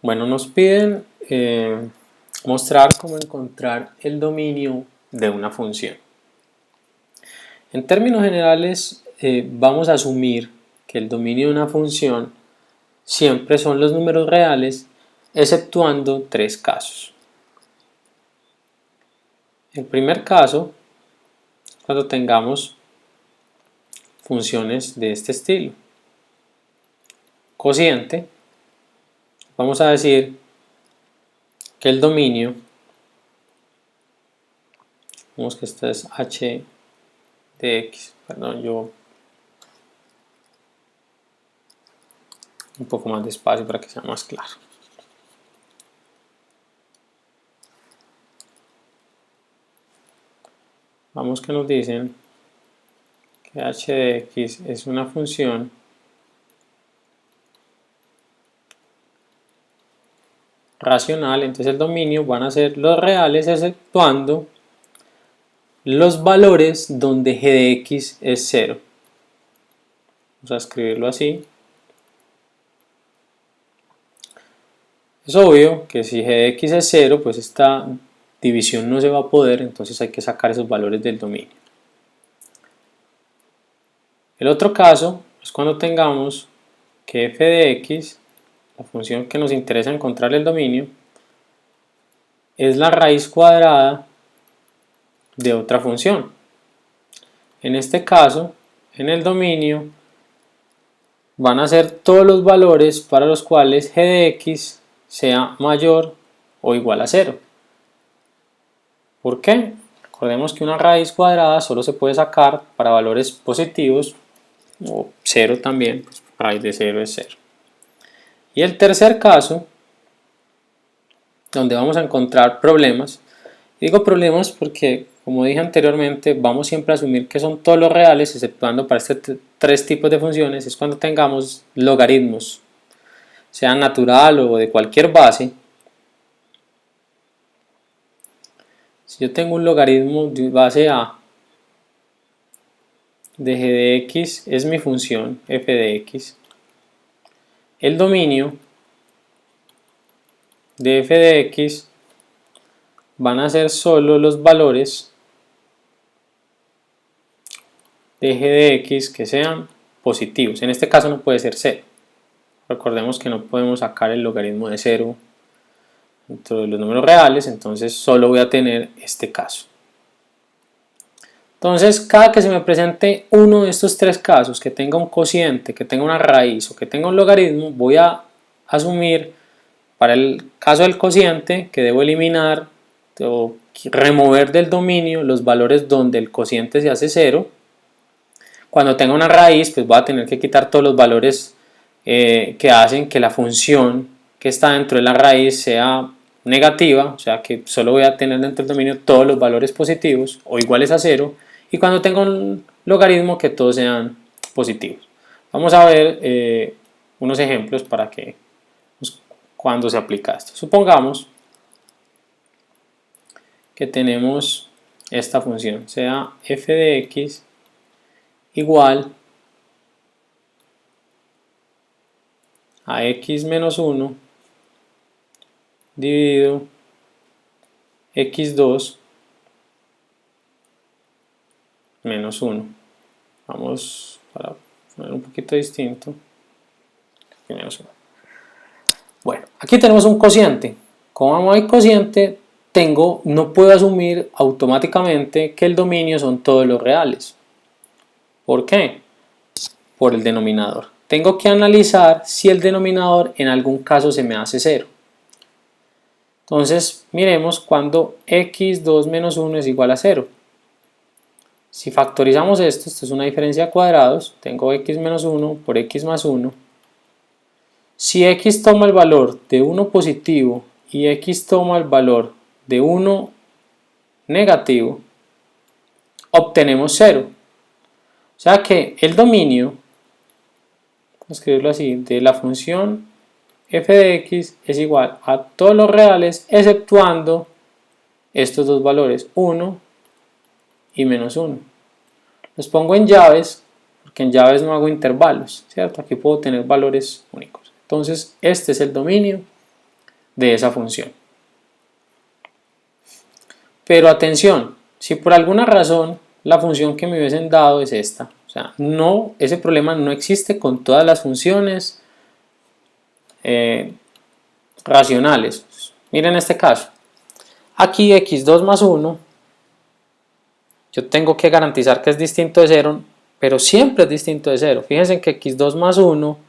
Bueno, nos piden mostrar cómo encontrar el dominio de una función. En términos generales, vamos a asumir que el dominio de una función siempre son los números reales, exceptuando tres casos. El primer caso, cuando tengamos funciones de este estilo. Cociente, vamos a decir que el dominio, vemos que esta es h de x, perdón, yo un poco más despacio para que sea más claro. Vamos que nos dicen que h de x es una función racional, entonces el dominio van a ser los reales exceptuando los valores donde g de x es 0. Vamos a escribirlo así. Es obvio que si g de x es 0, pues esta división no se va a poder, entonces hay que sacar esos valores del dominio. El otro caso es cuando tengamos que f de x, la función que nos interesa encontrar el dominio, es la raíz cuadrada de otra función. En este caso, en el dominio, van a ser todos los valores para los cuales g de x sea mayor o igual a 0. ¿Por qué? Recordemos que una raíz cuadrada solo se puede sacar para valores positivos o 0 también, pues raíz de 0 es 0. Y el tercer caso, donde vamos a encontrar problemas, digo problemas porque, como dije anteriormente, vamos siempre a asumir que son todos los reales, exceptuando para estos tres tipos de funciones, es cuando tengamos logaritmos, sea natural o de cualquier base. Si yo tengo un logaritmo de base a de g de x es mi función f de x, el dominio de f de x van a ser solo los valores de g de x que sean positivos. En este caso no puede ser 0. Recordemos que no podemos sacar el logaritmo de 0 dentro de los números reales, entonces solo voy a tener este caso. Entonces, cada que se me presente uno de estos tres casos, que tenga un cociente, que tenga una raíz o que tenga un logaritmo, voy a asumir para el caso del cociente que debo eliminar o remover del dominio los valores donde el cociente se hace 0. Cuando tenga una raíz, pues voy a tener que quitar todos los valores que hacen que la función que está dentro de la raíz sea negativa, o sea que solo voy a tener dentro del dominio todos los valores positivos o iguales a 0, y cuando tenga un logaritmo que todos sean positivos. Vamos a ver unos ejemplos para que pues, cuando se aplica esto. Supongamos que tenemos esta función, sea f de x igual a x menos 1 dividido x2 menos 1. Vamos para poner un poquito distinto. Menos 1. Bueno, aquí tenemos un cociente. Como hay cociente, no puedo asumir automáticamente que el dominio son todos los reales. ¿Por qué? Por el denominador. Tengo que analizar si el denominador en algún caso se me hace 0. Entonces, miremos cuando x2 menos 1 es igual a 0. Si factorizamos esto es una diferencia de cuadrados, tengo x menos 1 por x más 1. Si x toma el valor de 1 positivo y x toma el valor de 1 negativo, obtenemos 0. O sea que el dominio, vamos a escribirlo así, de la función f de x es igual a todos los reales exceptuando estos dos valores, 1 y menos 1. Los pongo en llaves, porque en llaves no hago intervalos, ¿cierto? Aquí puedo tener valores únicos. Entonces, este es el dominio de esa función. Pero atención, si por alguna razón la función que me hubiesen dado es esta, o sea, no, ese problema no existe con todas las funciones racionales. Miren este caso. Aquí x2 más 1, yo tengo que garantizar que es distinto de 0, pero siempre es distinto de 0. Fíjense que x2 más 1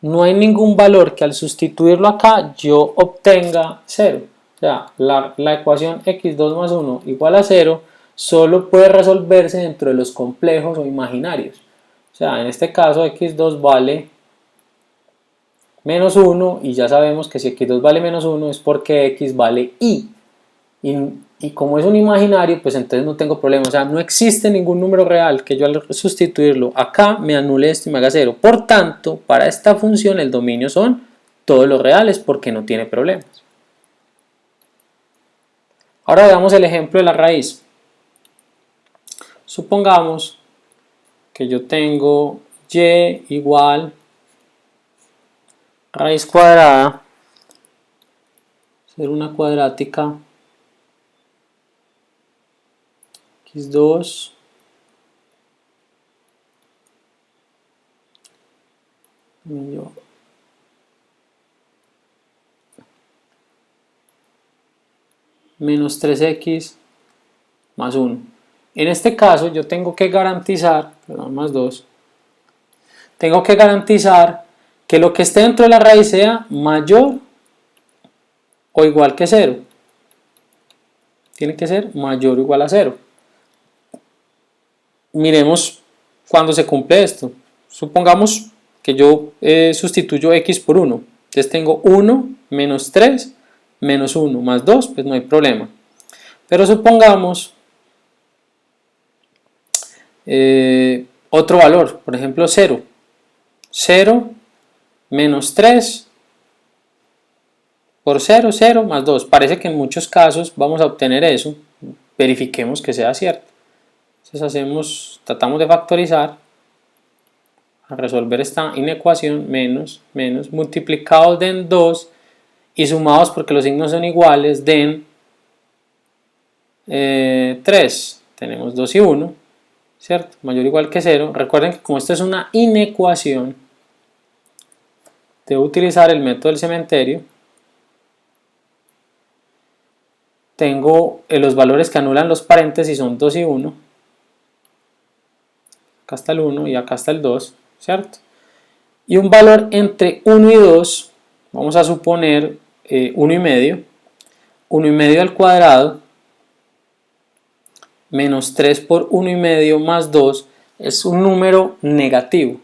no hay ningún valor que al sustituirlo acá yo obtenga 0. O sea, la ecuación x2 más 1 igual a 0 solo puede resolverse dentro de los complejos o imaginarios. O sea, en este caso x2 vale menos 1 y ya sabemos que si x2 vale menos 1 es porque x vale y como es un imaginario, pues entonces no tengo problema. O sea, no existe ningún número real que yo al sustituirlo acá me anule esto y me haga 0. Por tanto, para esta función el dominio son todos los reales porque no tiene problemas. Ahora veamos el ejemplo de la raíz. Supongamos que yo tengo y igual raíz cuadrada, ser una cuadrática, x2 menos 3x más 1. En este caso yo tengo que garantizar, perdón, más 2, tengo que garantizar que lo que esté dentro de la raíz sea mayor o igual que 0. Tiene que ser mayor o igual a 0. Miremos cuando se cumple esto. Supongamos que yo sustituyo x por 1. Entonces tengo 1 menos 3 menos 1 más 2, pues no hay problema. Pero supongamos otro valor, por ejemplo 0. 0 menos 3 por 0, 0 más 2. Parece que en muchos casos vamos a obtener eso. Verifiquemos que sea cierto. Entonces tratamos de factorizar a resolver esta inecuación, menos multiplicados den 2 y sumados porque los signos son iguales den 3. Tenemos 2 y 1, ¿cierto? Mayor o igual que 0. Recuerden que como esto es una inecuación, debo utilizar el método del cementerio. Tengo los valores que anulan los paréntesis son 2 y 1. Acá está el 1 y acá está el 2, ¿cierto? Y un valor entre 1 y 2, vamos a suponer 1 y medio. 1 y medio al cuadrado menos 3 por 1 y medio más 2 es un número negativo.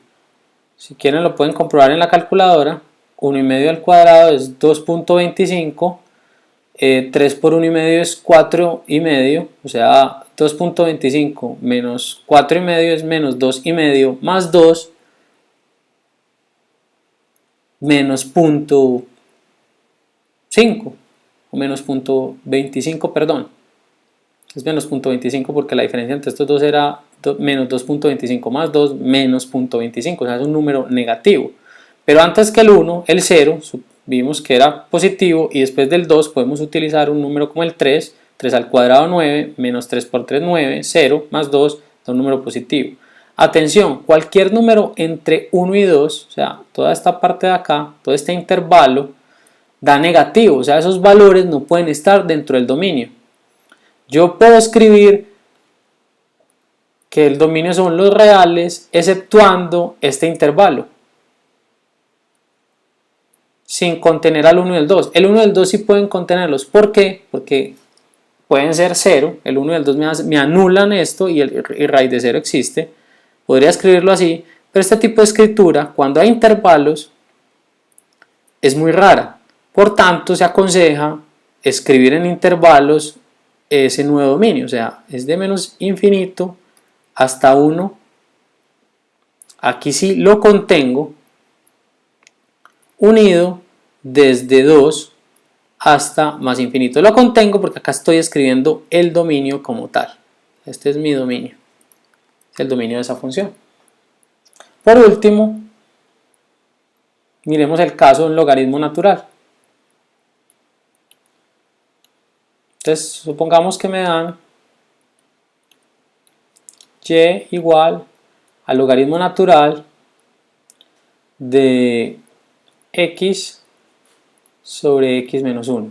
Si quieren lo pueden comprobar en la calculadora. 1 y medio al cuadrado es 2.25. 3 por 1 y medio es 4 y medio, o sea 2.25 menos 4 y medio es menos 2 y medio más 2 menos 0.5 o menos 0.25, perdón, es menos 0.25 porque la diferencia entre estos dos era menos 2.25 más 2 menos 0.25, o sea es un número negativo. Pero antes que el 1, el 0, vimos que era positivo y después del 2 podemos utilizar un número como el 3, 3 al cuadrado 9, menos 3 por 3 9, 0 más 2 da un número positivo. Atención, cualquier número entre 1 y 2, o sea, toda esta parte de acá, todo este intervalo, da negativo, o sea, esos valores no pueden estar dentro del dominio. Yo puedo escribir que el dominio son los reales exceptuando este intervalo, sin contener al 1 y el 2. El 1 y el 2 sí pueden contenerlos. ¿Por qué? Porque pueden ser 0. El 1 y el 2 me anulan esto y raíz de 0 existe. Podría escribirlo así. Pero este tipo de escritura, cuando hay intervalos, es muy rara. Por tanto, se aconseja escribir en intervalos ese nuevo dominio. O sea, es de menos infinito hasta 1. Aquí sí lo contengo. Unido desde 2 hasta más infinito. Lo contengo porque acá estoy escribiendo el dominio como tal. Este es mi dominio. Es el dominio de esa función. Por último, miremos el caso de un logaritmo natural. Entonces supongamos que me dan y igual al logaritmo natural de x sobre x menos 1.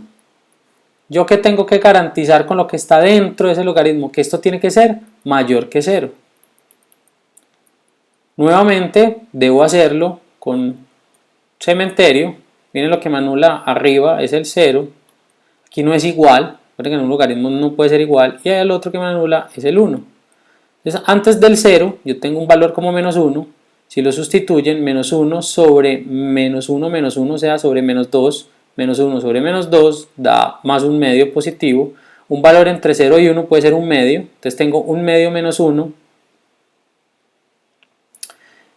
Yo que tengo que garantizar con lo que está dentro de ese logaritmo, que esto tiene que ser mayor que 0. Nuevamente debo hacerlo con cementerio. Miren, lo que me anula arriba es el 0. Aquí no es igual, porque en un logaritmo no puede ser igual, y el otro que me anula es el 1. Entonces, antes del 0 yo tengo un valor como menos 1. Si lo sustituyen, menos 1 sobre menos 1 menos 1, o sea, sobre menos 2, menos 1 sobre menos 2 da más un medio positivo. Un valor entre 0 y 1 puede ser un medio, entonces tengo un medio menos 1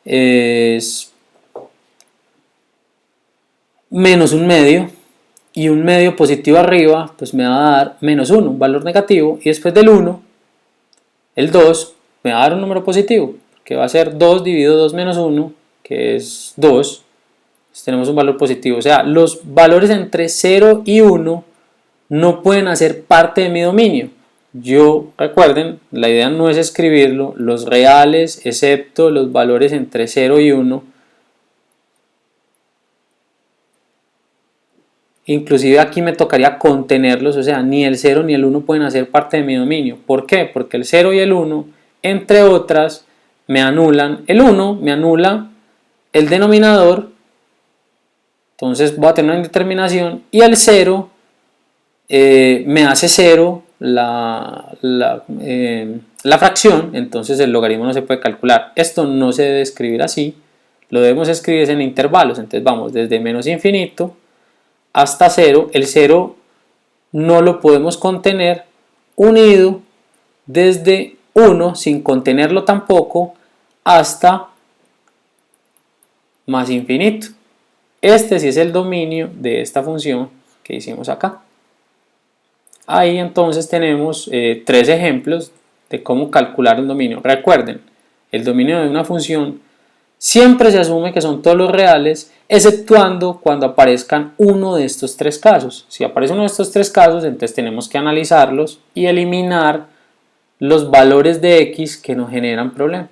es menos un medio, y un medio positivo arriba pues me va a dar menos 1, un valor negativo, y después del 1, el 2 me va a dar un número positivo, que va a ser 2 dividido 2 menos 1, que es 2. Entonces tenemos un valor positivo, o sea, los valores entre 0 y 1 no pueden hacer parte de mi dominio. Yo, recuerden, la idea no es escribirlo, los reales, excepto los valores entre 0 y 1, inclusive aquí me tocaría contenerlos, o sea, ni el 0 ni el 1 pueden hacer parte de mi dominio. ¿Por qué? Porque el 0 y el 1, entre otras, me anulan. El 1 me anula el denominador, entonces voy a tener una indeterminación, y el 0 me hace 0 la fracción, entonces el logaritmo no se puede calcular. Esto no se debe escribir así, lo debemos escribir en intervalos. Entonces vamos desde menos infinito hasta 0, el 0 no lo podemos contener, unido desde 1 sin contenerlo tampoco hasta más infinito. Este sí es el dominio de esta función que hicimos acá. Ahí entonces tenemos tres ejemplos de cómo calcular un dominio. Recuerden, el dominio de una función siempre se asume que son todos los reales, exceptuando cuando aparezcan uno de estos tres casos. Si aparece uno de estos tres casos, entonces tenemos que analizarlos y eliminar los valores de x que nos generan problemas.